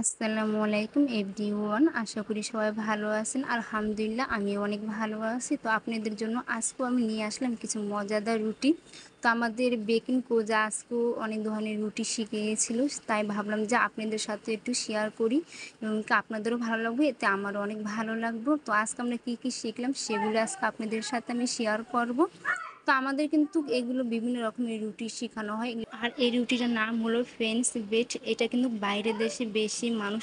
আসসালামু আলাইকুম এভরিওয়ান। আশা করি সবাই ভালো আছেন। আলহামদুলিল্লাহ আমিও অনেক ভালো আছি। তো আপনাদের জন্য আজকেও আমি নিয়ে আসলাম কিছু মজাদার রুটি। তো আমাদের বেকিং কোচ আজকেও অনেক ধরনের রুটি শিখিয়েছিল, তাই ভাবলাম যে আপনাদের সাথে একটু শেয়ার করি এবং কি আপনাদেরও ভালো লাগবে, এতে আমারও অনেক ভালো লাগবে। তো আজকে আমরা কী কী শিখলাম সেগুলো আজকে আপনাদের সাথে আমি শেয়ার করব। তো আমাদের কিন্তু এগুলো বিভিন্ন রকমের রুটি শেখানো হয়, আর এই রুটিটার নাম হলো ফ্রেঞ্চ ব্রেড। এটা কিন্তু বাইরের দেশে বেশি মানুষ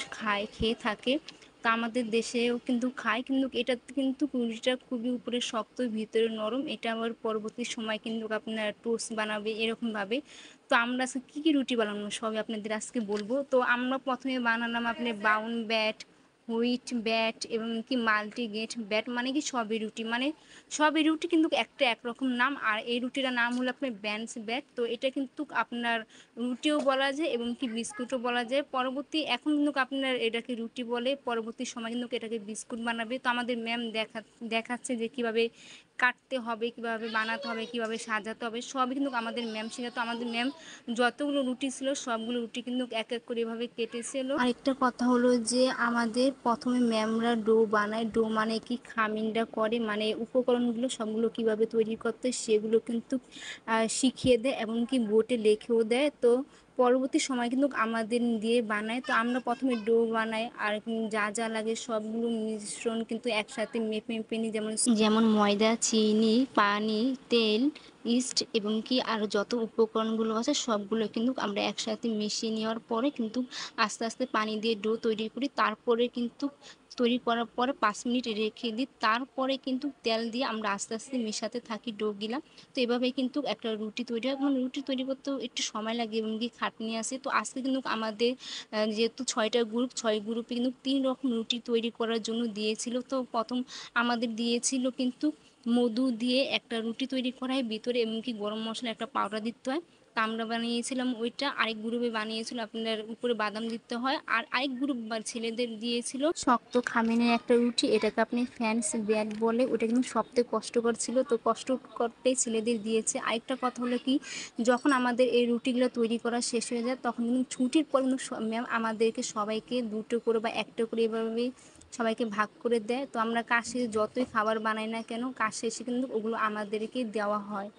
খেয়ে থাকে। তো আমাদের দেশেও কিন্তু খায়, কিন্তু এটা কিন্তু রুটিটা খুবই উপরে শক্ত, ভিতরে নরম। এটা আবার পরবর্তী সময় কিন্তু আপনার টোস্ট বানাবে এরকমভাবে। তো আমরা আজকে কী কী রুটি বানানো সবই আপনাদের আজকে বলবো। তো আমরা প্রথমে বানালাম আপনার বাউন ব্যাট, হুইট ব্যাট এবং কি মাল্টিগ্রেন ব্যাট, মানে কি সবই রুটি, মানে সবই রুটি কিন্তু একটা একরকম নাম। আর এই রুটিটার নাম হলো আপনার ব্যান্স ব্যাট। তো এটা কিন্তু আপনার রুটিও বলা যায় এবং কি বিস্কুটও বলা যায়। এখন কিন্তু আপনার এটাকে রুটি বলে, পরবর্তী সময় কিন্তু এটাকে বিস্কুট বানাবে। তো আমাদের ম্যাম দেখাচ্ছে যে কিভাবে কাটতে হবে, কিভাবে বানাতে হবে, কিভাবে সাজাতে হবে, সবই কিন্তু আমাদের ম্যাম শেখাতো। আমাদের ম্যাম যতগুলো রুটি ছিল সবগুলো রুটি কিন্তু এক এক করে এভাবে কেটেছিল। আরেকটা কথা হলো যে আমাদের প্রথমে ম্যামরা ডো বানায়। ডো মানে কি খামিনটা করে, মানে উপকরণগুলো সবগুলো কিভাবে তৈরি করতে সেগুলো কিন্তু শিখিয়ে দেয় এবং কি বোর্ডে লিখেও দেয়। তো পরবর্তী সময় কিন্তু আমাদের দিয়ে বানায়। তো আমরা প্রথমে ডো বানাই, আর যা যা লাগে সবগুলো মিশ্রণ কিন্তু একসাথে মেপে মেপে নিই, যেমন ময়দা, চিনি, পানি, তেল, ইস্ট এবং কি আরও যত উপকরণগুলো আছে সবগুলো কিন্তু আমরা একসাথে মিশিয়ে নেওয়ার পরে কিন্তু আস্তে আস্তে পানি দিয়ে ডো তৈরি করি। তারপরে কিন্তু তৈরি করার পরে 5 মিনিট রেখে দিই। তারপরে কিন্তু তেল দিয়ে আমরা আস্তে আস্তে মেশাতে থাকি ডোগুলা। তো এভাবেই কিন্তু একটা রুটি তৈরি হয়। এবং রুটি তৈরি করতেও একটু সময় লাগে এবং কি খাটনি আছে। তো আজকে কিন্তু আমাদের যেহেতু 6টা গ্রুপ, 6 গ্রুপে কিন্তু 3 রকম রুটি তৈরি করার জন্য দিয়েছিল। তো প্রথম আমাদের দিয়েছিল কিন্তু মধু দিয়ে একটা রুটি তৈরি করা হয় ভিতরে, এমনকি গরম মশলা একটা পাউডার দিতে হয়। তা আমরা বানিয়েছিলাম ওইটা। আরেক গ্রুপে বানিয়েছিল আপনার উপরে বাদাম দিতে হয়। আর আরেক গ্রুপ বা ছেলেদের দিয়েছিল শক্ত খামিনের একটা রুটি, এটাকে আপনি ফ্যান্স ব্যাট বলে। ওটা কিন্তু সবথেকে কষ্টকর ছিল, তো কষ্ট করতেই ছেলেদের দিয়েছে। আরেকটা কথা হলো কি, যখন আমাদের এই রুটিগুলো তৈরি করা শেষ হয়ে যায় তখন কিন্তু ছুটির পর কিন্তু ম্যাম আমাদেরকে সবাইকে দুটো করে বা একটা করে এভাবে সবাইকে ভাগ করে দেয়। তো আমরা কাজ শেষে যতই খাবার বানাই না কেন, কাজ শেষে কিন্তু ওগুলো আমাদেরকে দেওয়া হয়।